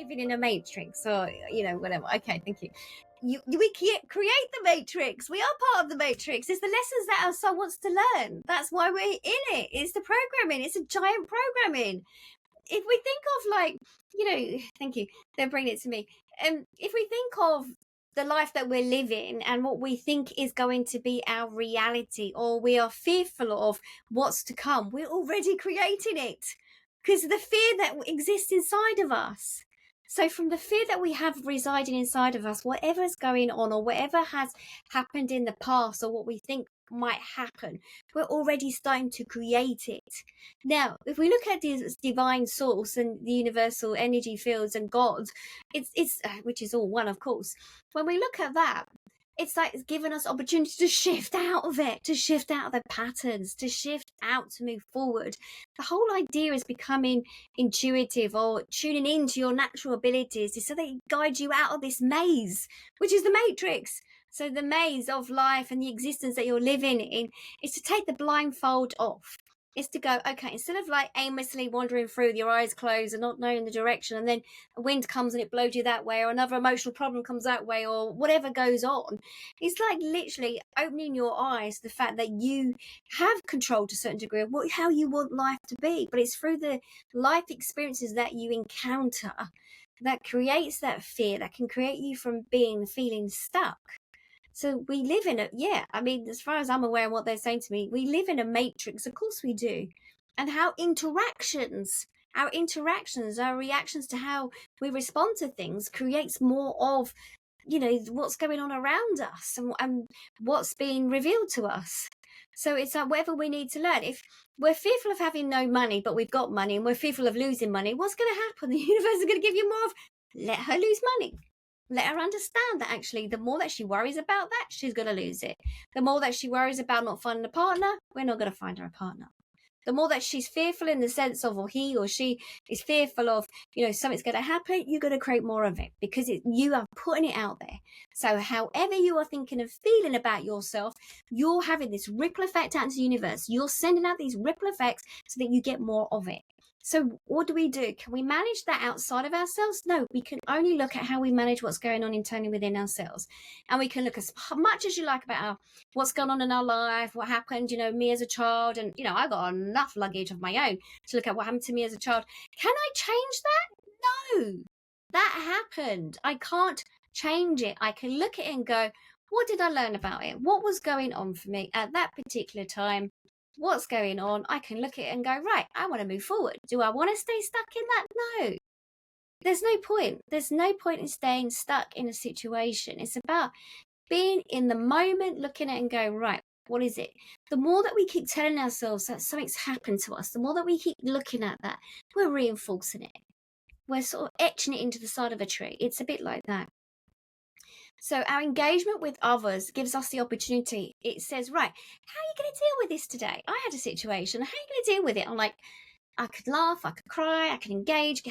living in a matrix, or whatever. Okay, thank you. We create the matrix. We are part of the matrix. It's the lessons that our soul wants to learn. That's why we're in it. It's the programming. It's a giant programming. If we think of thank you, they're bringing it to me. If we think of the life that we're living and what we think is going to be our reality, or we are fearful of what's to come, we're already creating it because of the fear that exists inside of us. So from the fear that we have residing inside of us, whatever's going on or whatever has happened in the past or what we think might happen, we're already starting to create it. Now, if we look at this divine source and the universal energy fields and God, it's which is all one, of course. When we look at that, it's like it's given us opportunity to shift out of it, to shift out of the patterns, to shift out, to move forward. The whole idea is becoming intuitive or tuning into your natural abilities so they guide you out of this maze, which is the matrix. So the maze of life and the existence that you're living in is to take the blindfold off. It's to go, okay, instead of like aimlessly wandering through with your eyes closed and not knowing the direction, and then a wind comes and it blows you that way, or another emotional problem comes that way, or whatever goes on. It's like literally opening your eyes to the fact that you have control to a certain degree of how you want life to be, but it's through the life experiences that you encounter that creates that fear, that can create you from feeling stuck. So we live in as far as I'm aware of what they're saying to me, we live in a matrix. Of course we do. And our reactions, our reactions to how we respond to things creates more of, what's going on around us and what's being revealed to us. So it's like whatever we need to learn. If we're fearful of having no money, but we've got money, and we're fearful of losing money, what's going to happen? The universe is going to give you more of, let her lose money. Let her understand that actually the more that she worries about that, she's going to lose it. The more that she worries about not finding a partner, we're not going to find her a partner. The more that she's fearful in the sense of, or he or she is fearful of, something's going to happen, you're going to create more of it because you are putting it out there. So however you are thinking and feeling about yourself, you're having this ripple effect out into the universe. You're sending out these ripple effects so that you get more of it. So what do? Can we manage that outside of ourselves? No, we can only look at how we manage what's going on internally within ourselves. And we can look as much as you like about what's going on in our life, what happened, me as a child. And, I got enough luggage of my own to look at what happened to me as a child. Can I change that? No, that happened. I can't change it. I can look at it and go, what did I learn about it? What was going on for me at that particular time? What's going on? I can look at it and go, right, I want to move forward. Do I want to stay stuck in that? No. There's no point. There's no point in staying stuck in a situation. It's about being in the moment, looking at it and going, right, what is it? The more that we keep telling ourselves that something's happened to us, the more that we keep looking at that, we're reinforcing it. We're sort of etching it into the side of a tree. It's a bit like that. So our engagement with others gives us the opportunity. It says, right, how are you going to deal with this today? I had a situation. How are you going to deal with it? I'm like, I could laugh, I could cry, I could engage, I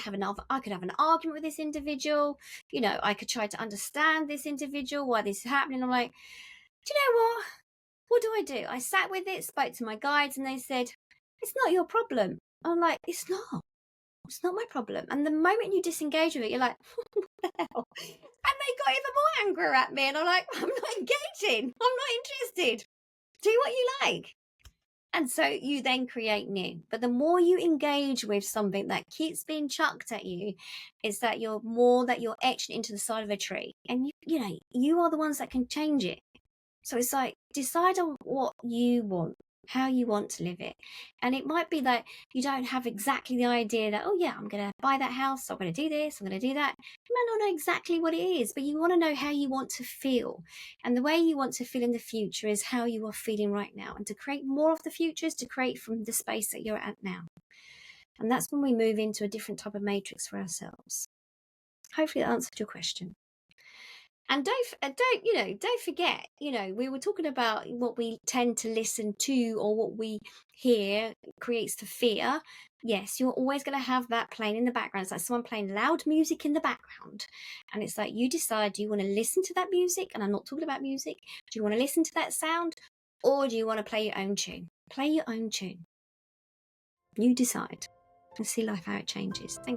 could have an argument with this individual. I could try to understand this individual, why this is happening. I'm like, do you know what? What do? I sat with it, spoke to my guides, and they said, it's not your problem. I'm like, it's not. It's not my problem. And the moment you disengage with it, you're like, what the hell? And they got even more angry at me. And I'm like, I'm not engaging. I'm not interested. Do what you like. And so you then create new. But the more you engage with something that keeps being chucked at you, is that you're etched into the side of a tree. And you are the ones that can change it. So it's like, decide on what you want, how you want to live it. And it might be that you don't have exactly the idea that, oh yeah, I'm going to buy that house, I'm going to do this, I'm going to do that. You might not know exactly what it is, but you want to know how you want to feel. And the way you want to feel in the future is how you are feeling right now. And to create more of the future is to create from the space that you're at now. And that's when we move into a different type of matrix for ourselves. Hopefully that answered your question. And don't forget, we were talking about what we tend to listen to or what we hear creates the fear. Yes, you're always going to have that playing in the background. It's like someone playing loud music in the background. And it's like you decide, do you want to listen to that music? And I'm not talking about music. Do you want to listen to that sound? Or do you want to play your own tune? Play your own tune. You decide and see life how it changes. Thank you.